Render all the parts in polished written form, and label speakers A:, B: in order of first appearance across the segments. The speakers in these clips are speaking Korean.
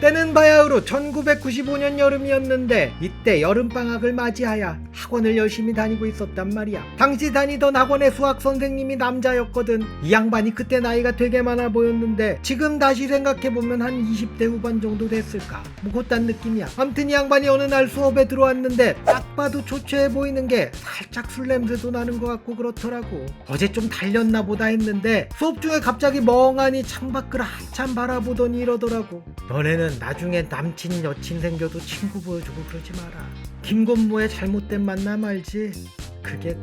A: 때는 바야흐로 1995년 여름이었는데 이때 여름방학을 맞이하여 학원을 열심히 다니고 있었단 말이야. 당시 다니던 학원의 수학 선생님이 남자였거든. 이 양반이 그때 나이가 되게 많아 보였는데 지금 다시 생각해보면 한 20대 후반 정도 됐을까? 뭐 그딴 느낌이야. 암튼 이 양반이 어느 날 수업에 들어왔는데 딱 봐도 초췌해 보이는 게 살짝 술 냄새도 나는 것 같고 그렇더라고. 어제 좀 달렸나 보다 했는데 수업 중에 갑자기 멍하니 창밖을 한참 바라보더니 이러더라고. 너네는 나중에 남친 여친 생겨도 친구 보여주고 그러지 마라. 김건모의 잘못된 만남 알지? 그게 다.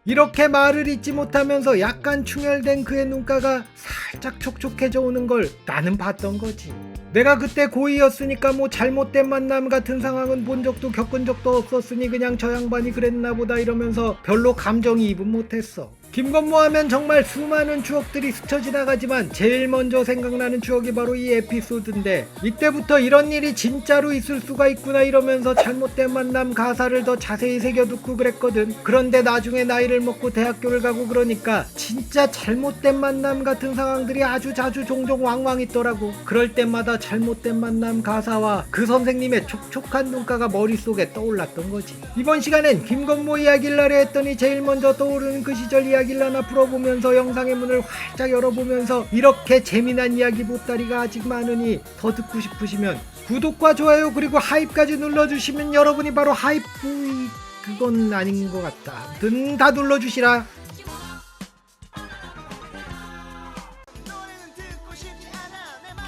A: 이렇게 말을 잊지 못하면서 약간 충혈된 그의 눈가가 살짝 촉촉해져 오는 걸 나는 봤던 거지. 내가 그때 고2였으니까 뭐 잘못된 만남 같은 상황은 본 적도 겪은 적도 없었으니 그냥 저 양반이 그랬나 보다 이러면서 별로 감정이입은 못했어. 김건모 하면 정말 수많은 추억들이 스쳐 지나가지만 제일 먼저 생각나는 추억이 바로 이 에피소드인데, 이때부터 이런 일이 진짜로 있을 수가 있구나 이러면서 잘못된 만남 가사를 더 자세히 새겨듣고 그랬거든. 그런데 나중에 나이를 먹고 대학교를 가고 그러니까 진짜 잘못된 만남 같은 상황들이 아주 자주 종종 왕왕 있더라고. 그럴 때마다 잘못된 만남 가사와 그 선생님의 촉촉한 눈가가 머릿속에 떠올랐던 거지. 이번 시간엔 김건모 이야기를 하려 했더니 제일 먼저 떠오르는 그 시절 이야기를 하나 풀어보면서 영상의 문을 활짝 열어보면서 이렇게 재미난 이야기 보따리가 아직 많으니 더 듣고 싶으시면 구독과 좋아요 그리고 하입까지 눌러주시면 여러분이 바로 하입 그건 아닌 것 같다. 아무튼 다 눌러주시라.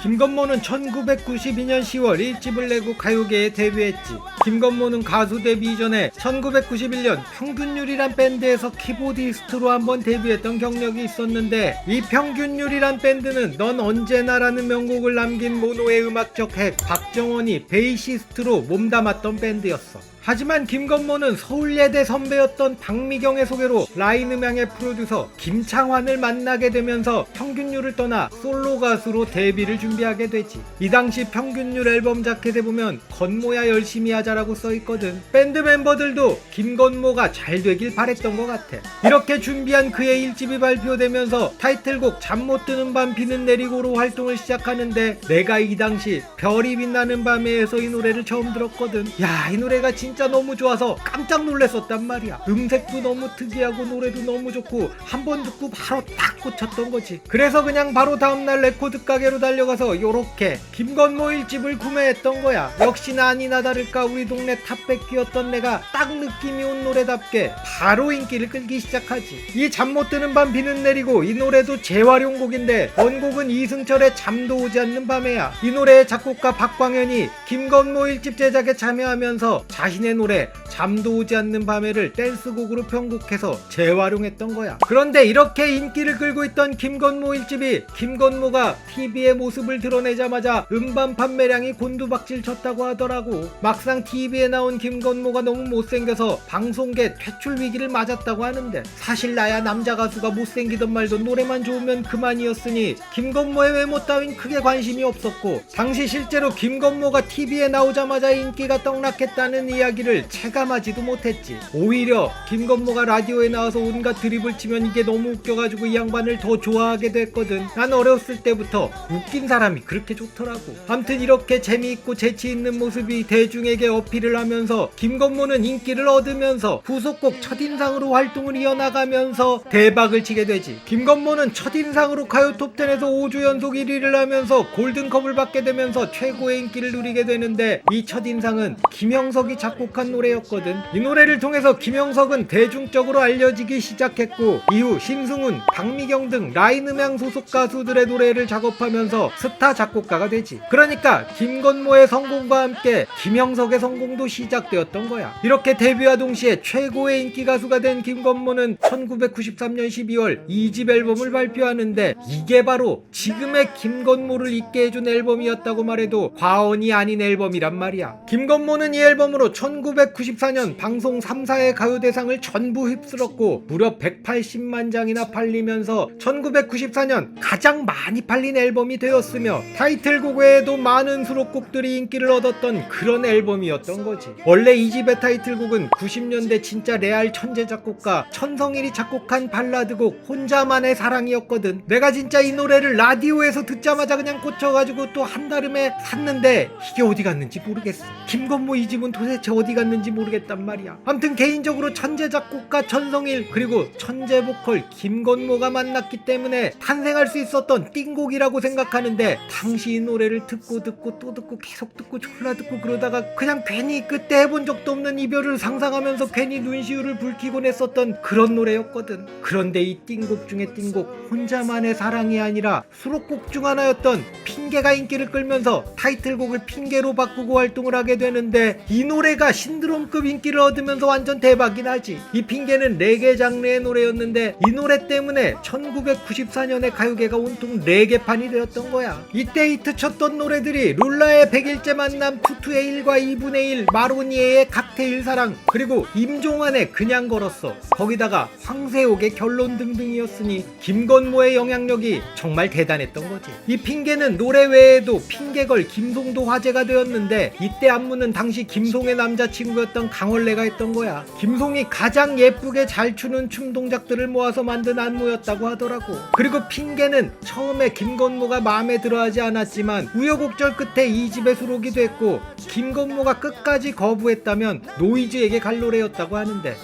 A: 김건모는 1992년 10월 1집을 내고 가요계에 데뷔했지. 김건모는 가수 데뷔 이전에 1991년 평균율이란 밴드에서 키보디스트로 한번 데뷔했던 경력이 있었는데, 이 평균율이란 밴드는 넌 언제나라는 명곡을 남긴 모노의 음악적 핵 박정원이 베이시스트로 몸담았던 밴드였어. 하지만 김건모는 서울예대 선배였던 박미경의 소개로 라인 음향의 프로듀서 김창완을 만나게 되면서 평균율을 떠나 솔로 가수로 데뷔를 준비하게 되지. 이 당시 평균율 앨범 자켓에 보면 건모야 열심히 하자라고 써있거든. 밴드 멤버들도 김건모가 잘 되길 바랬던 것 같아. 이렇게 준비한 그의 1집이 발표되면서 타이틀곡 잠 못 드는 밤 비는 내리고로 활동을 시작하는데, 내가 이 당시 별이 빛나는 밤에에서 이 노래를 처음 들었거든. 야, 이 노래가 진짜 너무 좋아서 깜짝 놀랐었단 말이야. 음색도 너무 특이하고 노래도 너무 좋고 한 번 듣고 바로 딱 꽂혔던 거지. 그래서 그냥 바로 다음날 레코드 가게로 달려가서 요렇게 김건모 1집을 구매했던 거야. 역시나 아니나 다를까 우리 동네 탑백기였던 내가 딱 느낌이 온 노래답게 바로 인기를 끌기 시작하지. 이 잠 못 드는 밤 비는 내리고 이 노래도 재활용곡인데 원곡은 이승철의 잠도 오지 않는 밤에야. 이 노래의 작곡가 박광현이 김건모 1집 제작에 참여하면서 자신의 노래 잠도 오지 않는 밤에를 댄스곡으로 편곡해서 재활용했던 거야. 그런데 이렇게 인기를 끌고 있던 김건모 1집이 김건모가 TV의 모습을 드러내자마자 음반 판매량이 곤두박질 쳤다고 하더라고. 막상 TV에 나온 김건모가 너무 못생겨서 방송계 퇴출 위기를 맞았다고 하는데, 사실 나야 남자 가수가 못생기던 말던 노래만 좋으면 그만이었으니 김건모의 외모 따윈 크게 관심이 없었고, 당시 실제로 김건모가 TV에 나오자마자 인기가 떡락했다는 이야기를 체감하지도 못했지. 오히려 김건모가 라디오에 나와서 온갖 드립을 치면 이게 너무 웃겨가지고 이 양반을 더 좋아하게 됐거든. 난 어렸을 때부터 웃긴 사람이 그렇게 좋더라고. 암튼 이렇게 재미있고 재치있는 모습이 대중에게 어필을 하면서 김건모는 인기를 얻으면서 후속곡 첫인상으로 활동을 이어나가면서 대박을 치게 되지. 김건모는 첫인상으로 가요 톱10에서 5주 연속 1위를 하면서 골든컵을 받게 되면서 최고의 인기를 누리게 되는데, 이 첫인상은 김영석이 작곡한 노래였거든. 이 노래를 통해서 김영석은 대중적으로 알려지기 시작했고, 이후 신승훈, 박미경 등 라인 음향 소속 가수들의 노래를 작업하면서 스타 작곡가가 되지. 그러니까 김건모의 성공과 함께 김영석의 성공도 시작되었던 거야. 이렇게 데뷔와 동시에 최고의 인기 가수가 된 김건모는 1993년 12월 2집 앨범을 발표하는데, 이게 바로 지금의 김건모를 있게 해준 앨범이었다고 말해도 과언이 아닌 앨범이란 말이야. 김건모는 이 앨범으로 1994년 방송 3사의 가요대상을 전부 휩쓸었고 무려 180만 장이나 팔리면서 1994년 가장 많이 팔린 앨범이 되었으며 타이틀곡 외에도 많은 수록곡들이 인기를 얻었던 그런 앨범이었던 거지. 원래 이 집의 타이틀곡은 90년대 진짜 레알 천재 작곡가 천성일이 작곡한 발라드곡 혼자만의 사랑이었거든. 내가 진짜 이 노래를 라디오에서 듣자마자 그냥 꽂혀가지고 또 한달음에 샀는데 이게 어디 갔는지 모르겠어. 김건모 이 집은 도대체 어디 갔는지 모르겠단 말이야. 아무튼 개인적으로 천재 작곡가 천성일 그리고 천재 보컬 김건모가 만났기 때문에 탄생할 수 있었던 띵곡이라고 생각하는데 당시 이 노래를 듣고 또 듣고 계속 듣고 졸라 듣고 그러다가 그냥 괜히 그때 해본 적도 없는 이별을 상상하면서 괜히 눈시울을 붉히곤 했었던 그런 노래였거든. 그런데 이 띵곡 중에 띵곡 혼자만의 사랑이 아니라 수록곡 중 하나였던 핑계가 인기를 끌면서 타이틀곡을 핑계로 바꾸고 활동을 하게 되는데 이 노래가 신드롬급 인기를 얻으면서 완전 대박이 나지. 이 핑계는 레게 장르의 노래였는데 이 노래 때문에 1994년에 가요계가 온통 레게판이 되었던 거야. 이때 히트 쳤던 노래들이 룰라의 100일째 만남, 투투의 1과 2분의 1, 마로니에의 칵테일 사랑, 그리고 임종환의 그냥 걸었어, 거기다가 황세옥의 결론 등등이었으니 김건모의 영향력이 정말 대단했던 거지. 이 핑계는 노래 외에도 핑계걸 김송도 화제가 되었는데 이때 안무는 당시 김송의 남자친구였던 강원래가 했던 거야. 김송이 가장 예쁘게 잘 추는 춤 동작들을 모아서 만든 안무였다고 하더라고. 그리고 핑계는 처음에 김건모가 마음에 들어하지 않았지만 우여곡절 끝에 이 집에 수록이 됐고 김건모가 끝까지 거부했다면 노이즈에게 갈 노래였다고 하는데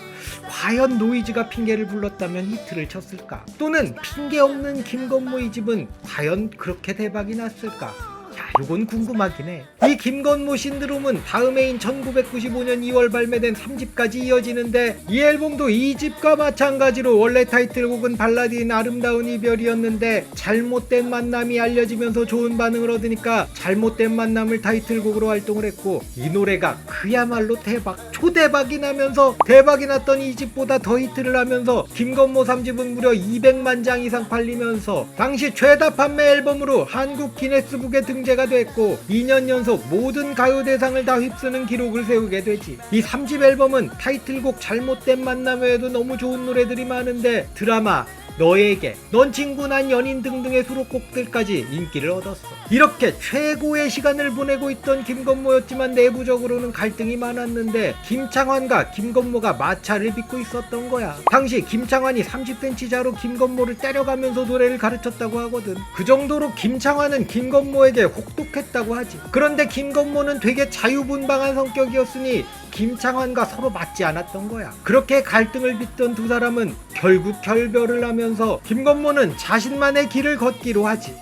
A: 과연 노이즈가 핑계를 불렀다면 히트를 쳤을까? 또는 핑계 없는 김건모 이 집은 과연 그렇게 대박이 났을까? 야, 이건 궁금하긴 해. 이 김건모 신드롬은 다음 해인 1995년 2월 발매된 3집까지 이어지는데 이 앨범도 2집과 마찬가지로 원래 타이틀곡은 발라드인 아름다운 이별이었는데 잘못된 만남이 알려지면서 좋은 반응을 얻으니까 잘못된 만남을 타이틀곡으로 활동을 했고 이 노래가 그야말로 대박, 초대박이 나면서 대박이 났던 2집보다 더 히트를 하면서 김건모 3집은 무려 200만 장 이상 팔리면서 당시 최다 판매 앨범으로 한국 기네스북에 등재가 됐고 2년 연속 모든 가요대상을 다 휩쓰는 기록을 세우게 되지. 이 3집 앨범은 타이틀곡 잘못된 만남 외에도 너무 좋은 노래들이 많은데 드라마, 너에게, 넌 친구 난 연인 등등의 수록곡들까지 인기를 얻었어. 이렇게 최고의 시간을 보내고 있던 김건모였지만 내부적으로는 갈등이 많았는데 김창완과 김건모가 마찰을 빚고 있었던 거야. 당시 김창완이 30cm자로 김건모를 때려가면서 노래를 가르쳤다고 하거든. 그 정도로 김창완은 김건모에게 혹독했다고 하지. 그런데 김건모는 되게 자유분방한 성격이었으니 김창완과 서로 맞지 않았던 거야. 그렇게 갈등을 빚던 두 사람은 결국 결별을 하면서 김건모는 자신만의 길을 걷기로 하지.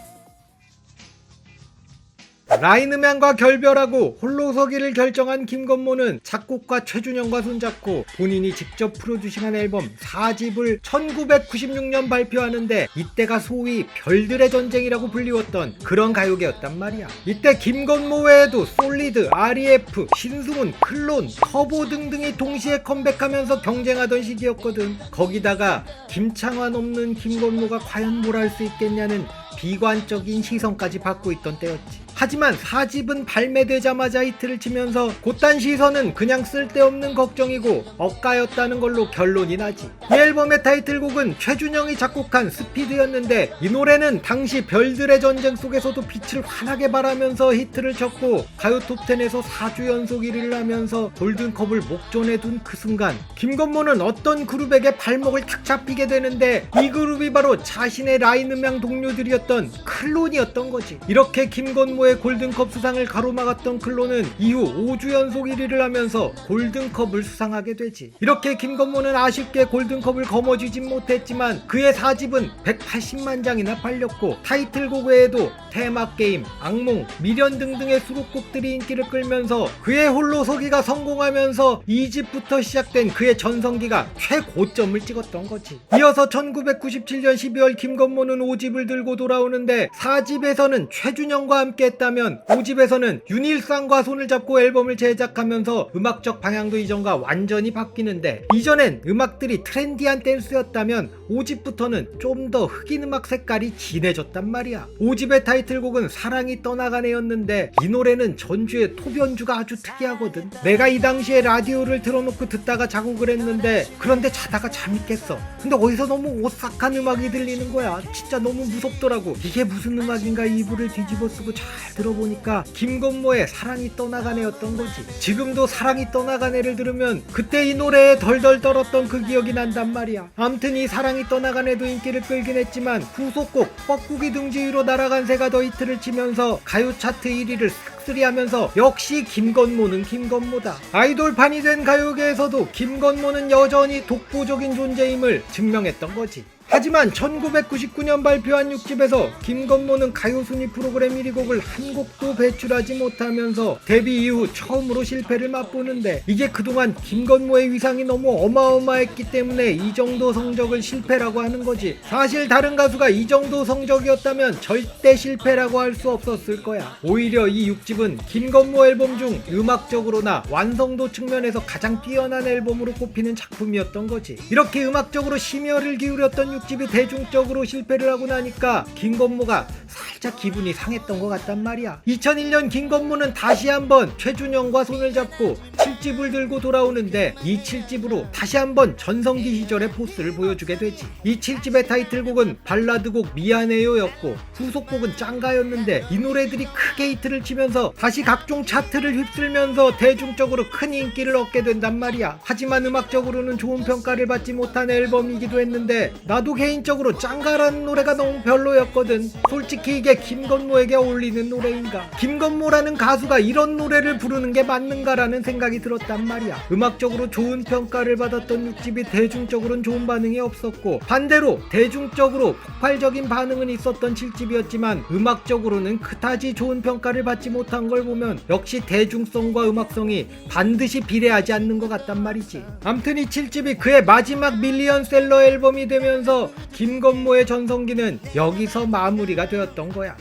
A: 라인맨과 결별하고 홀로 서기를 결정한 김건모는 작곡가 최준영과 손잡고 본인이 직접 프로듀싱한 앨범 4집을 1996년 발표하는데 이때가 소위 별들의 전쟁이라고 불리웠던 그런 가요계였단 말이야. 이때 김건모 외에도 솔리드, REF, 신승훈, 클론, 터보 등등이 동시에 컴백하면서 경쟁하던 시기였거든. 거기다가 김창완 없는 김건모가 과연 뭘 할 수 있겠냐는 비관적인 시선까지 받고 있던 때였지. 하지만 4집은 발매되자마자 히트를 치면서 곧단 시선은 그냥 쓸데없는 걱정이고 억가였다는 걸로 결론이 나지. 이 앨범의 타이틀곡은 최준영이 작곡한 스피드였는데 이 노래는 당시 별들의 전쟁 속에서도 빛을 환하게 발하면서 히트를 쳤고 가요 톱10에서 4주 연속 1위를 하면서 골든컵을 목전에 둔 그 순간 김건모는 어떤 그룹에게 발목을 탁 잡히게 되는데 이 그룹이 바로 자신의 라인음향 동료들이었던 클론이었던 거지. 이렇게 김건모의 골든컵 수상을 가로막았던 클론은 이후 5주 연속 1위를 하면서 골든컵을 수상하게 되지. 이렇게 김건모는 아쉽게 골든컵을 거머쥐진 못했지만 그의 4집은 180만 장이나 팔렸고 타이틀곡 외에도 테마게임, 악몽, 미련 등등의 수록곡들이 인기를 끌면서 그의 홀로 서기가 성공하면서 2집부터 시작된 그의 전성기가 최고점을 찍었던 거지. 이어서 1997년 12월 김건모는 5집을 들고 돌아오는데 4집에서는 최준영과 함께 했던 했다면 5집에서는 윤일상과 손을 잡고 앨범을 제작하면서 음악적 방향도 이전과 완전히 바뀌는데, 이전엔 음악들이 트렌디한 댄스였다면 5집부터는 좀 더 흑인 음악 색깔이 진해졌단 말이야. 5집의 타이틀곡은 사랑이 떠나가네였는데 이 노래는 전주의 톱 연주가 아주 특이하거든. 내가 이 당시에 라디오를 틀어놓고 듣다가 작곡을 했는데, 그런데 자다가 잠이 깼어. 근데 어디서 너무 오싹한 음악이 들리는 거야. 진짜 너무 무섭더라고. 이게 무슨 음악인가 이불을 뒤집어 쓰고 잘 들어보니까 김건모의 사랑이 떠나가네였던 거지. 지금도 사랑이 떠나가네를 들으면 그때 이 노래에 덜덜 떨었던 그 기억이 난단 말이야. 암튼 이 사랑이 떠나가네도 인기를 끌긴 했지만 후속곡 뻐꾸기 둥지 위로 날아간 새가 더 히트를 치면서 가요 차트 1위를 싹쓸이하면서 역시 김건모는 김건모다. 아이돌판이 된 가요계에서도 김건모는 여전히 독보적인 존재임을 증명했던 거지. 하지만 1999년 발표한 6집에서 김건모는 가요순위 프로그램 1위 곡을 한 곡도 배출하지 못하면서 데뷔 이후 처음으로 실패를 맛보는데, 이게 그동안 김건모의 위상이 너무 어마어마했기 때문에 이 정도 성적을 실패라고 하는 거지. 사실 다른 가수가 이 정도 성적이었다면 절대 실패라고 할 수 없었을 거야. 오히려 이 6집은 김건모 앨범 중 음악적으로나 완성도 측면에서 가장 뛰어난 앨범으로 꼽히는 작품이었던 거지. 이렇게 음악적으로 심혈을 기울였던 6집이 대중적으로 실패를 하고 나니까 김건모가 살짝 기분이 상했던 것 같단 말이야. 2001년 김건모는 다시 한번 최준영과 손을 잡고 7집을 들고 돌아오는데, 이 7집으로 다시 한번 전성기 시절의 포스를 보여주게 되지. 이 7집의 타이틀곡은 발라드곡 미안해요였고 후속곡은 짱가였는데, 이 노래들이 크게 히트를 치면서 다시 각종 차트를 휩쓸면서 대중적으로 큰 인기를 얻게 된단 말이야. 하지만 음악적으로는 좋은 평가를 받지 못한 앨범이기도 했는데, 나도 개인적으로 짱가라는 노래가 너무 별로였거든. 솔직히 이게 김건모에게 어울리는 노래인가? 김건모라는 가수가 이런 노래를 부르는 게 맞는가라는 생각이 들었단 말이야. 음악적으로 좋은 평가를 받았던 6집이 대중적으로는 좋은 반응이 없었고, 반대로 대중적으로 폭발적인 반응은 있었던 7집이었지만 음악적으로는 그다지 좋은 평가를 받지 못한 걸 보면 역시 대중성과 음악성이 반드시 비례하지 않는 것 같단 말이지. 암튼 이 7집이 그의 마지막 밀리언셀러 앨범이 되면서 김건모의 전성기는 여기서 마무리가 되었던 거야.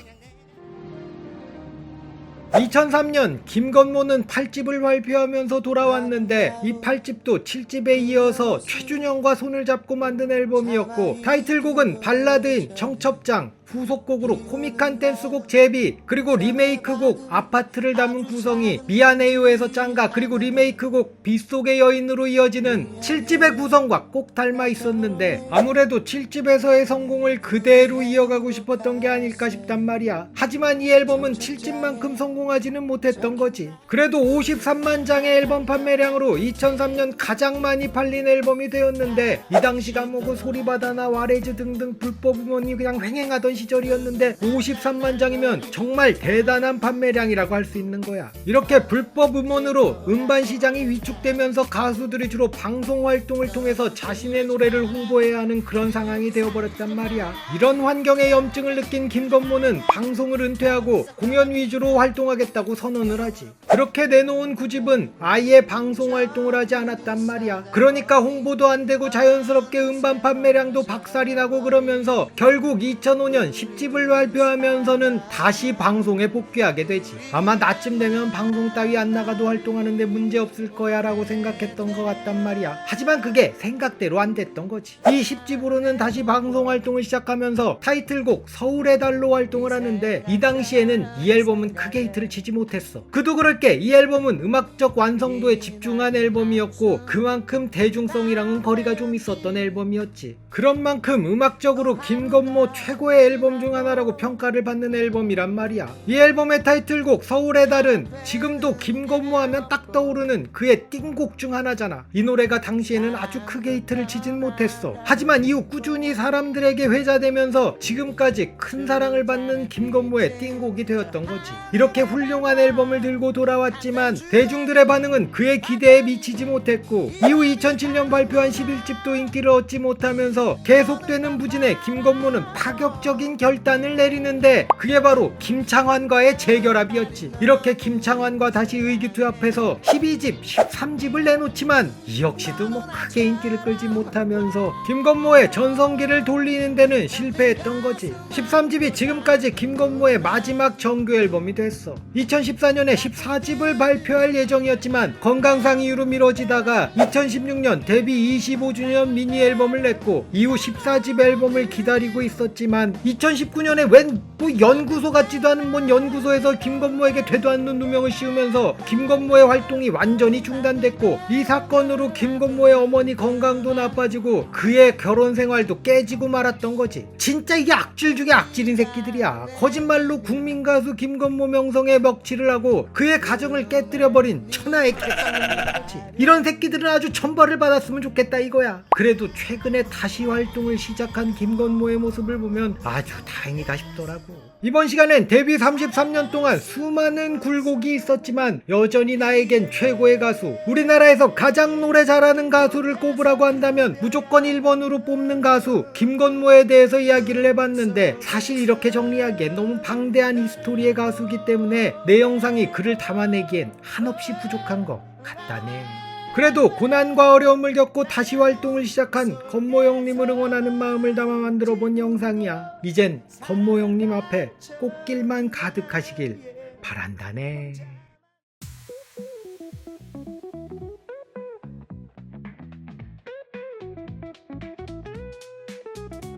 A: 2003년 김건모는 8집을 발표하면서 돌아왔는데, 이 8집도 7집에 이어서 최준영과 손을 잡고 만든 앨범이었고, 타이틀곡은 발라드인 청첩장, 후속곡으로 코믹한 댄스곡 제비, 그리고 리메이크곡 아파트를 담은 구성이 미안해요에서 짱가, 그리고 리메이크곡 빗속의 여인으로 이어지는 7집의 구성과 꼭 닮아 있었는데, 아무래도 7집에서의 성공을 그대로 이어가고 싶었던 게 아닐까 싶단 말이야. 하지만 이 앨범은 7집만큼 성공하지는 못했던 거지. 그래도 53만 장의 앨범 판매량으로 2003년 가장 많이 팔린 앨범이 되었는데, 이 당시가 뭐고 소리바다나 와레즈 등등 불법 음원이 그냥 횡행하던 시절이었는데 53만 장이면 정말 대단한 판매량이라고 할 수 있는 거야. 이렇게 불법 음원으로 음반 시장이 위축되면서 가수들이 주로 방송 활동을 통해서 자신의 노래를 홍보해야 하는 그런 상황이 되어버렸단 말이야. 이런 환경에 염증을 느낀 김건모는 방송을 은퇴하고 공연 위주로 활동하겠다고 선언을 하지. 그렇게 내놓은 9집은 아예 방송 활동을 하지 않았단 말이야. 그러니까 홍보도 안 되고 자연스럽게 음반 판매량도 박살이 나고, 그러면서 결국 2005년 10집을 발표하면서는 다시 방송에 복귀하게 되지. 아마 나쯤 되면 방송 따위 안 나가도 활동하는데 문제 없을 거야 라고 생각했던 것 같단 말이야. 하지만 그게 생각대로 안 됐던 거지. 이 10집으로는 다시 방송 활동을 시작하면서 타이틀곡 서울의 달로 활동을 하는데, 이 당시에는 이 앨범은 크게 히트를 치지 못했어. 그도 그럴 게 이 앨범은 음악적 완성도에 집중한 앨범이었고, 그만큼 대중성이랑은 거리가 좀 있었던 앨범이었지. 그런 만큼 음악적으로 김건모 최고의 앨범 중 하나라고 평가를 받는 앨범이란 말이야. 이 앨범의 타이틀곡 서울의 달은 지금도 김건모 하면 딱 떠오르는 그의 띵곡 중 하나잖아. 이 노래가 당시에는 아주 크게 히트를 치진 못했어. 하지만 이후 꾸준히 사람들에게 회자되면서 지금까지 큰 사랑을 받는 김건모의 띵곡이 되었던 거지. 이렇게 훌륭한 앨범을 들고 돌아 돌아왔지만 대중들의 반응은 그의 기대에 미치지 못했고 이후 2007년 발표한 11집도 인기를 얻지 못하면서 계속되는 부진에 김건모는 파격적인 결단을 내리는데 그게 바로 김창완과의 재결합이었지. 이렇게 김창완과 다시 의기투합해서 12집, 13집을 내놓지만 이 역시도 크게 인기를 끌지 못하면서 김건모의 전성기를 돌리는 데는 실패했던 거지. 13집이 지금까지 김건모의 마지막 정규 앨범이 됐어. 2014년에 14집을 발표할 예정이었지만 건강상 이유로 미뤄지다가 2016년 데뷔 25주년 미니 앨범을 냈고 이후 14집 앨범을 기다리고 있었지만 2019년에 웬 연구소 같지도 않은 뭔 연구소에서 김건모에게 되도 않는 누명을 씌우면서 김건모의 활동이 완전히 중단됐고 이 사건으로 김건모의 어머니 건강도 나빠지고 그의 결혼 생활도 깨지고 말았던 거지. 진짜 이게 악질 중에 악질인 새끼들이야. 거짓말로 국민 가수 김건모 명성에 먹칠을 하고 그의 가정을 깨뜨려버린 천하의 개쌍놈이지. 이런 새끼들은 아주 천벌을 받았으면 좋겠다 이거야. 그래도 최근에 다시 활동을 시작한 김건모의 모습을 보면 아주 다행이다 싶더라고. 이번 시간엔 데뷔 33년 동안 수많은 굴곡이 있었지만 여전히 나에겐 최고의 가수, 우리나라에서 가장 노래 잘하는 가수를 꼽으라고 한다면 무조건 1번으로 뽑는 가수 김건모에 대해서 이야기를 해봤는데 사실 이렇게 정리하기엔 너무 방대한 히스토리의 가수이기 때문에 내 영상이 그를 담아내기엔 한없이 부족한 것 같다네. 그래도 고난과 어려움을 겪고 다시 활동을 시작한 건모 형님을 응원하는 마음을 담아 만들어본 영상이야. 이젠 건모 형님 앞에 꽃길만 가득하시길 바란다네.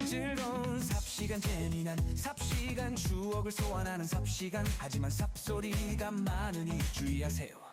B: 즐거운 삽시간 재미난 삽시간 추억을 소환하는 삽시간 하지만 삽소리가 많으니 주의하세요.